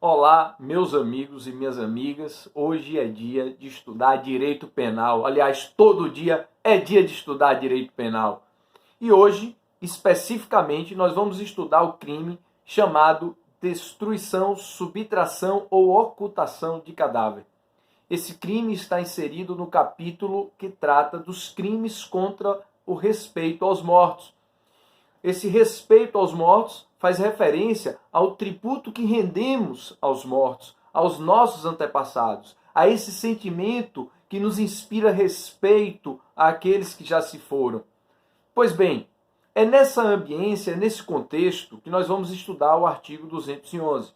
Olá, meus amigos e minhas amigas. Hoje é dia de estudar direito penal. Aliás, todo dia é dia de estudar direito penal. E hoje, especificamente, nós vamos estudar o crime chamado destruição, subtração ou ocultação de cadáver. Esse crime está inserido no capítulo que trata dos crimes contra o respeito aos mortos. Esse respeito aos mortos faz referência ao tributo que rendemos aos mortos, aos nossos antepassados, a esse sentimento que nos inspira respeito àqueles que já se foram. Pois bem, é nessa ambiência, é nesse contexto que nós vamos estudar o artigo 211.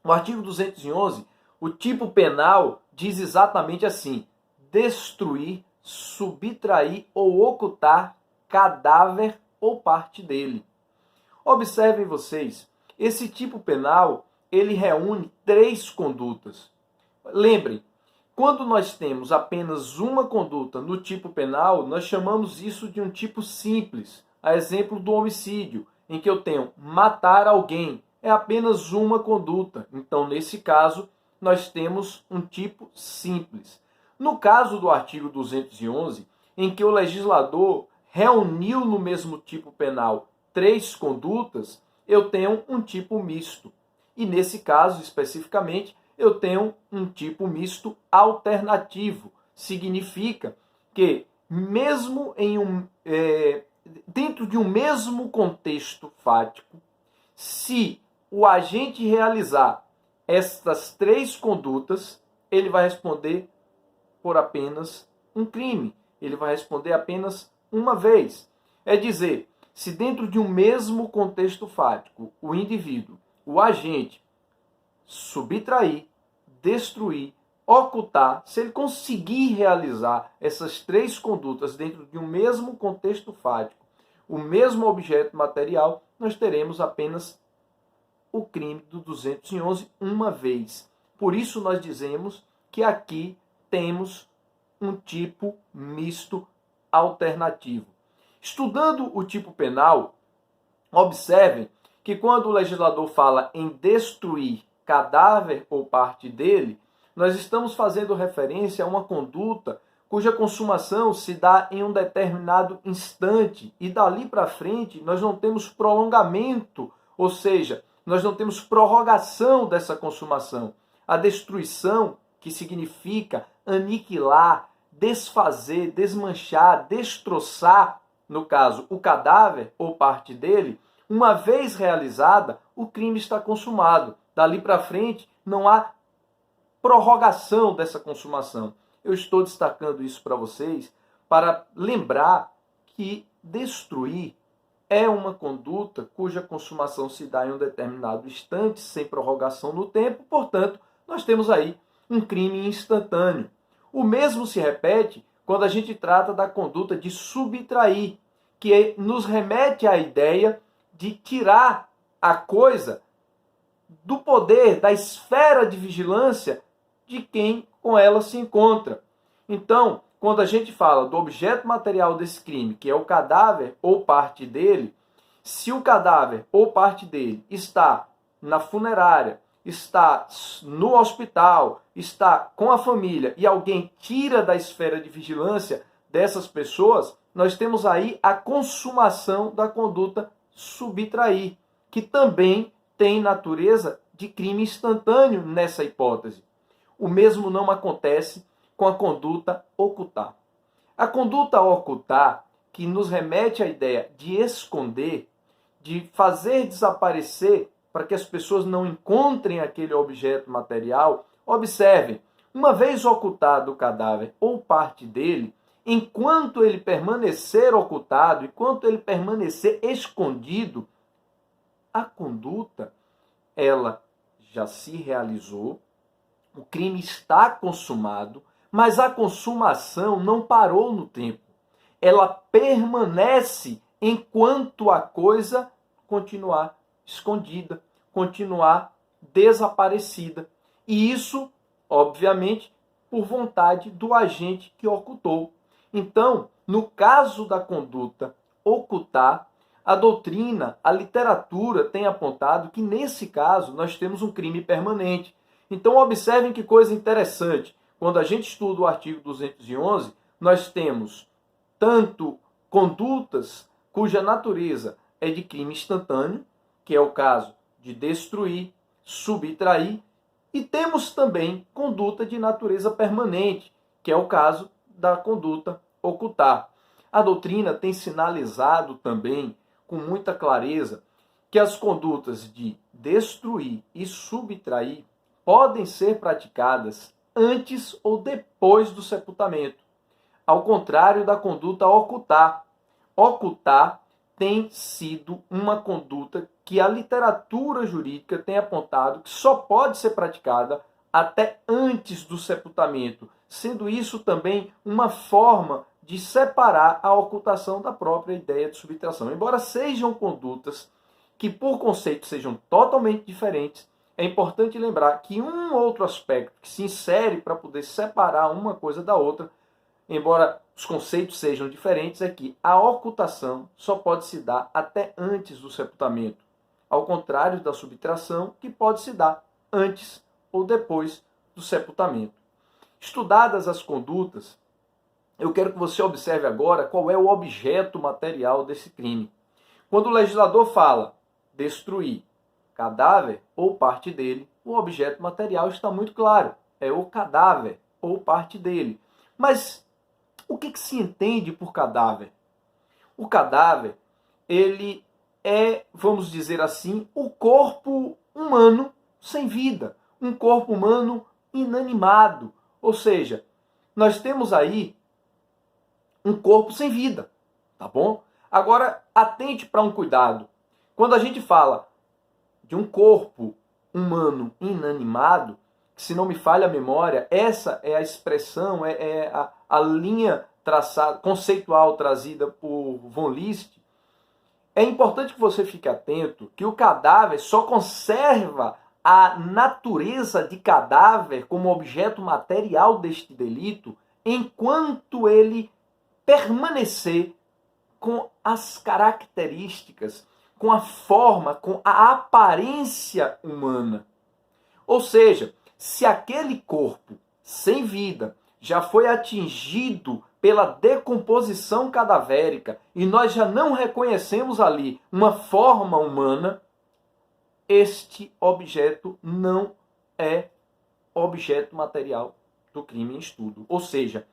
O artigo 211, o tipo penal diz exatamente assim: destruir, subtrair ou ocultar cadáver ou parte dele. Observem vocês, esse tipo penal, ele reúne 3 condutas. Lembrem, quando nós temos apenas uma conduta no tipo penal, nós chamamos isso de um tipo simples. A exemplo do homicídio, em que eu tenho matar alguém, é apenas uma conduta. Então, nesse caso, nós temos um tipo simples. No caso do artigo 211, em que o legislador reuniu no mesmo tipo penal 3 condutas, eu tenho um tipo misto. E nesse caso, especificamente, eu tenho um tipo misto alternativo. Significa que, mesmo dentro de um mesmo contexto fático, se o agente realizar estas 3 condutas, ele vai responder por apenas um crime. Ele vai responder apenas uma vez. É dizer, se dentro de um mesmo contexto fático, o indivíduo, o agente, subtrair, destruir, ocultar, se ele conseguir realizar essas 3 condutas dentro de um mesmo contexto fático, o mesmo objeto material, nós teremos apenas o crime do 211 uma vez. Por isso nós dizemos que aqui temos um tipo misto alternativo. Estudando o tipo penal, observem que quando o legislador fala em destruir cadáver ou parte dele, nós estamos fazendo referência a uma conduta cuja consumação se dá em um determinado instante e dali para frente nós não temos prolongamento, ou seja, nós não temos prorrogação dessa consumação. A destruição, que significa aniquilar, desfazer, desmanchar, destroçar, no caso, o cadáver ou parte dele, uma vez realizada, o crime está consumado. Dali para frente, não há prorrogação dessa consumação. Eu estou destacando isso para vocês para lembrar que destruir é uma conduta cuja consumação se dá em um determinado instante, sem prorrogação no tempo, portanto, nós temos aí um crime instantâneo. O mesmo se repete quando a gente trata da conduta de subtrair, que nos remete à ideia de tirar a coisa do poder, da esfera de vigilância de quem com ela se encontra. Então, quando a gente fala do objeto material desse crime, que é o cadáver ou parte dele, se o cadáver ou parte dele está na funerária, está no hospital, está com a família e alguém tira da esfera de vigilância dessas pessoas, nós temos aí a consumação da conduta subtrair, que também tem natureza de crime instantâneo nessa hipótese. O mesmo não acontece com a conduta ocultar. A conduta ocultar, que nos remete à ideia de esconder, de fazer desaparecer para que as pessoas não encontrem aquele objeto material, observem, uma vez ocultado o cadáver ou parte dele, enquanto ele permanecer ocultado, enquanto ele permanecer escondido, a conduta, ela já se realizou, o crime está consumado, mas a consumação não parou no tempo. Ela permanece enquanto a coisa continuar escondida, continuar desaparecida. E isso, obviamente, por vontade do agente que ocultou. Então, no caso da conduta ocultar, A doutrina, a literatura tem apontado que, nesse caso, nós temos um crime permanente. Então, observem que coisa interessante. Quando a gente estuda o artigo 211, nós temos tanto condutas cuja natureza é de crime instantâneo, que é o caso de destruir, subtrair, e temos também conduta de natureza permanente, que é o caso da conduta ocultar. A doutrina tem sinalizado também, com muita clareza, que as condutas de destruir e subtrair podem ser praticadas antes ou depois do sepultamento, ao contrário da conduta ocultar. Ocultar tem sido uma conduta que a literatura jurídica tem apontado que só pode ser praticada até antes do sepultamento, sendo isso também uma forma de separar a ocultação da própria ideia de subtração. Embora sejam condutas que, por conceito, sejam totalmente diferentes, é importante lembrar que um outro aspecto que se insere para poder separar uma coisa da outra, embora os conceitos sejam diferentes, é que a ocultação só pode se dar até antes do sepultamento, ao contrário da subtração, que pode se dar antes ou depois do sepultamento. Estudadas as condutas, eu quero que você observe agora qual é o objeto material desse crime. Quando o legislador fala destruir cadáver ou parte dele, o objeto material está muito claro. É o cadáver ou parte dele. Mas o que se entende por cadáver? O cadáver, ele é, vamos dizer assim, o corpo humano sem vida. Um corpo humano inanimado. Ou seja, nós temos aí um corpo sem vida, tá bom? Agora, atente para um cuidado. Quando a gente fala de um corpo humano inanimado, que, se não me falha a memória, essa é a expressão, a linha traçada, conceitual trazida por von List. É importante que você fique atento que o cadáver só conserva a natureza de cadáver como objeto material deste delito enquanto ele permanecer com as características, com a forma, com a aparência humana. Ou seja, se aquele corpo sem vida já foi atingido pela decomposição cadavérica e nós já não reconhecemos ali uma forma humana, este objeto não é objeto material do crime em estudo. Ou seja,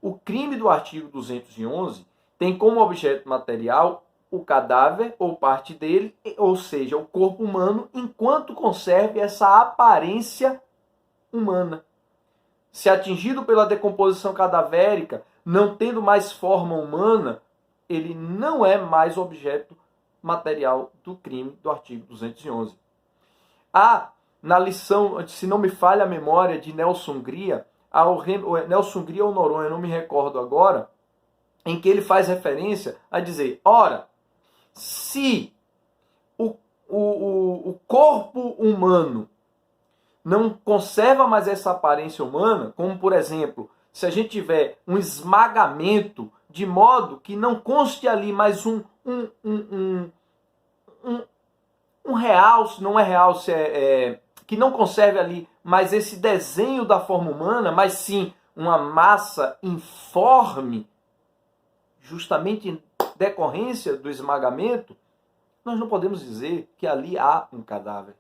o crime do artigo 211 tem como objeto material o cadáver ou parte dele, ou seja, o corpo humano, enquanto conserve essa aparência humana. Se atingido pela decomposição cadavérica, não tendo mais forma humana, ele não é mais objeto material do crime do artigo 211. Na lição, se não me falha a memória, de Nelson Gria, Nelson Gria ou Noronha, não me recordo agora, em que ele faz referência a dizer, ora, se o corpo humano não conserva mais essa aparência humana, como, por exemplo, se a gente tiver um esmagamento de modo que não conste ali mais um realce, não é realce, que não conserve ali mais esse desenho da forma humana, mas sim uma massa informe, justamente em decorrência do esmagamento, nós não podemos dizer que ali há um cadáver.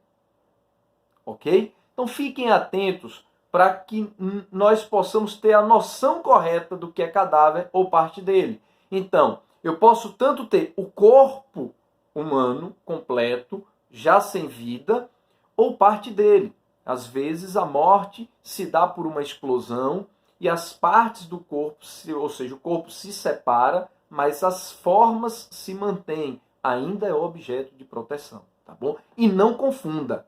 Ok? Então fiquem atentos para que nós possamos ter a noção correta do que é cadáver ou parte dele. Então, eu posso tanto ter o corpo humano completo, já sem vida, ou parte dele. Às vezes a morte se dá por uma explosão e as partes do corpo, ou seja, o corpo se separa, mas as formas se mantêm. Ainda é objeto de proteção, tá bom? E não confunda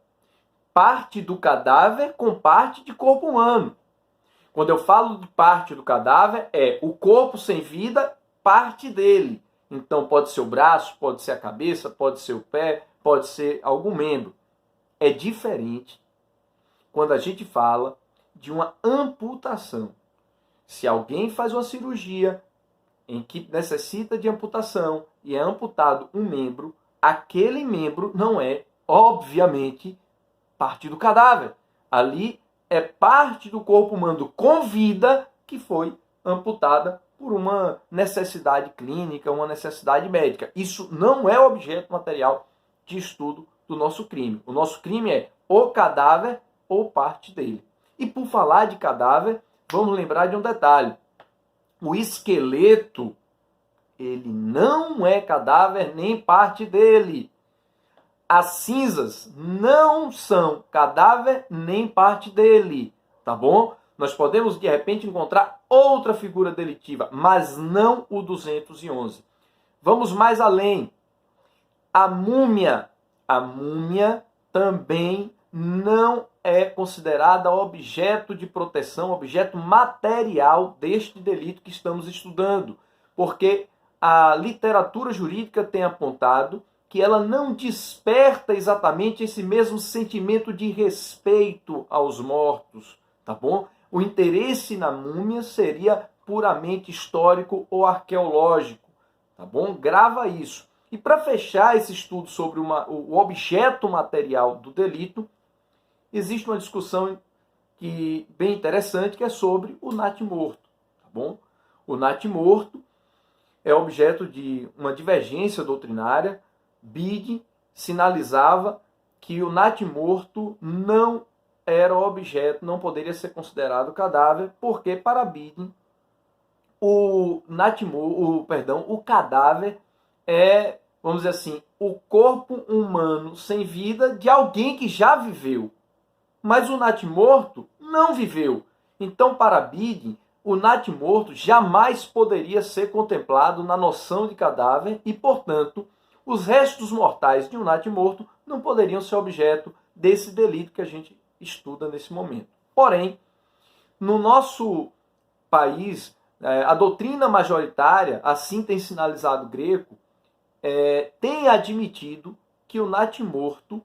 parte do cadáver com parte de corpo humano. Quando eu falo de parte do cadáver, é o corpo sem vida, parte dele. Então pode ser o braço, pode ser a cabeça, pode ser o pé, pode ser algum membro. É diferente quando a gente fala de uma amputação. Se alguém faz uma cirurgia em que necessita de amputação e é amputado um membro, aquele membro não é, obviamente, parte do cadáver. Ali é parte do corpo humano com vida que foi amputada por uma necessidade clínica, uma necessidade médica. Isso não é objeto material de estudo do nosso crime. O nosso crime é o cadáver ou parte dele. E por falar de cadáver, vamos lembrar de um detalhe. O esqueleto, ele não é cadáver nem parte dele. As cinzas não são cadáver nem parte dele, tá bom? Nós podemos, de repente, encontrar outra figura delitiva, mas não o 211. Vamos mais além. A múmia também não é considerada objeto de proteção, objeto material deste delito que estamos estudando, porque a literatura jurídica tem apontado que ela não desperta exatamente esse mesmo sentimento de respeito aos mortos, tá bom? O interesse na múmia seria puramente histórico ou arqueológico, tá bom? Grava isso. E para fechar esse estudo sobre o objeto material do delito, existe uma discussão bem interessante, que é sobre o natimorto, tá bom? O natimorto é objeto de uma divergência doutrinária. Bide sinalizava que o natimorto não era objeto, não poderia ser considerado cadáver, porque para Bide o cadáver é, vamos dizer assim, o corpo humano sem vida de alguém que já viveu. Mas o natimorto não viveu. Então, para Bide, o natimorto jamais poderia ser contemplado na noção de cadáver e, portanto, os restos mortais de um natimorto não poderiam ser objeto desse delito que a gente estuda nesse momento. Porém, no nosso país, a doutrina majoritária, assim tem sinalizado Greco, tem admitido que o natimorto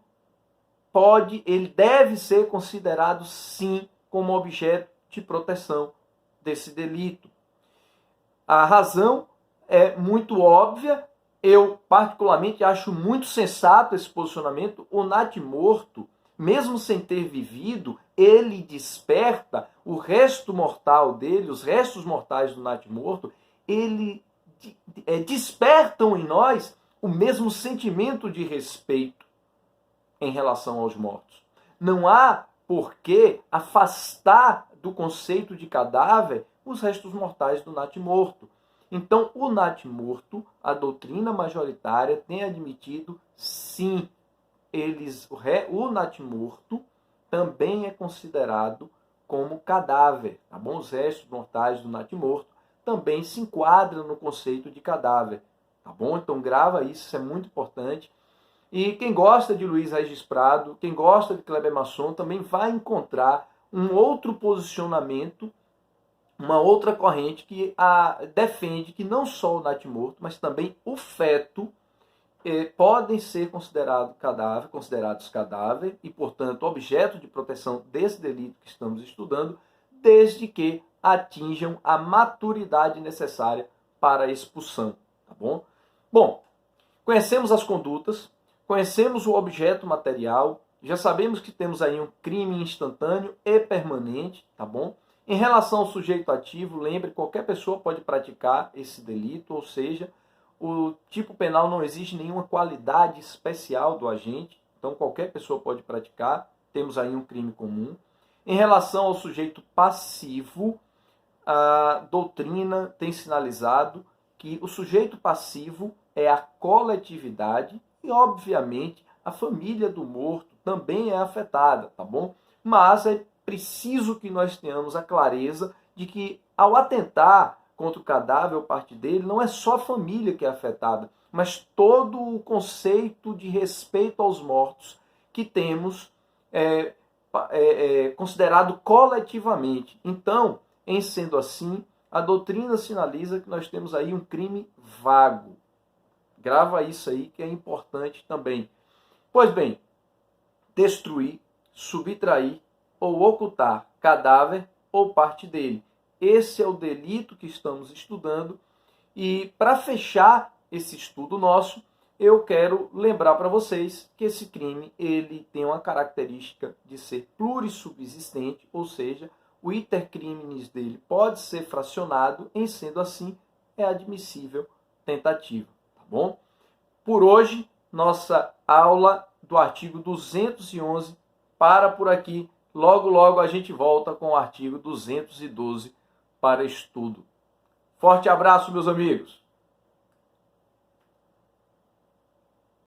ele deve ser considerado, sim, como objeto de proteção desse delito. A razão é muito óbvia. Eu, particularmente, acho muito sensato esse posicionamento. O natimorto, mesmo sem ter vivido, ele desperta o resto mortal dele, os restos mortais do natimorto, ele despertam em nós o mesmo sentimento de respeito em relação aos mortos. Não há por que afastar do conceito de cadáver os restos mortais do natimorto. Então, o natimorto, a doutrina majoritária tem admitido, sim, o natimorto também é considerado como cadáver, tá bom? Os restos mortais do natimorto também se enquadram no conceito de cadáver, tá bom? Então, grava isso é muito importante. E quem gosta de Luiz Regis Prado, quem gosta de Kleber Masson, também vai encontrar um outro posicionamento, uma outra corrente que defende que não só o natimorto, mas também o feto podem ser considerados cadáver e, portanto, objeto de proteção desse delito que estamos estudando, desde que atinjam a maturidade necessária para a expulsão, tá bom? Bom, conhecemos as condutas, conhecemos o objeto material, já sabemos que temos aí um crime instantâneo e permanente, tá bom? Em relação ao sujeito ativo, lembre, qualquer pessoa pode praticar esse delito, ou seja, o tipo penal não exige nenhuma qualidade especial do agente, então qualquer pessoa pode praticar, temos aí um crime comum. Em relação ao sujeito passivo, a doutrina tem sinalizado que o sujeito passivo é a coletividade e, obviamente, a família do morto também é afetada, tá bom? Mas é preciso que nós tenhamos a clareza de que, ao atentar contra o cadáver ou parte dele, não é só a família que é afetada, mas todo o conceito de respeito aos mortos que temos considerado coletivamente. Então, em sendo assim, a doutrina sinaliza que nós temos aí um crime vago. Grava isso aí que é importante também. Pois bem, destruir, subtrair ou ocultar cadáver ou parte dele. Esse é o delito que estamos estudando E para fechar esse estudo nosso, eu quero lembrar para vocês que esse crime ele tem uma característica de ser plurissubsistente, ou seja, o iter criminis dele pode ser fracionado, em sendo assim, é admissível tentativa, tá bom? Por hoje, nossa aula do artigo 211 para por aqui. Logo, logo a gente volta com o artigo 212 para estudo. Forte abraço, meus amigos!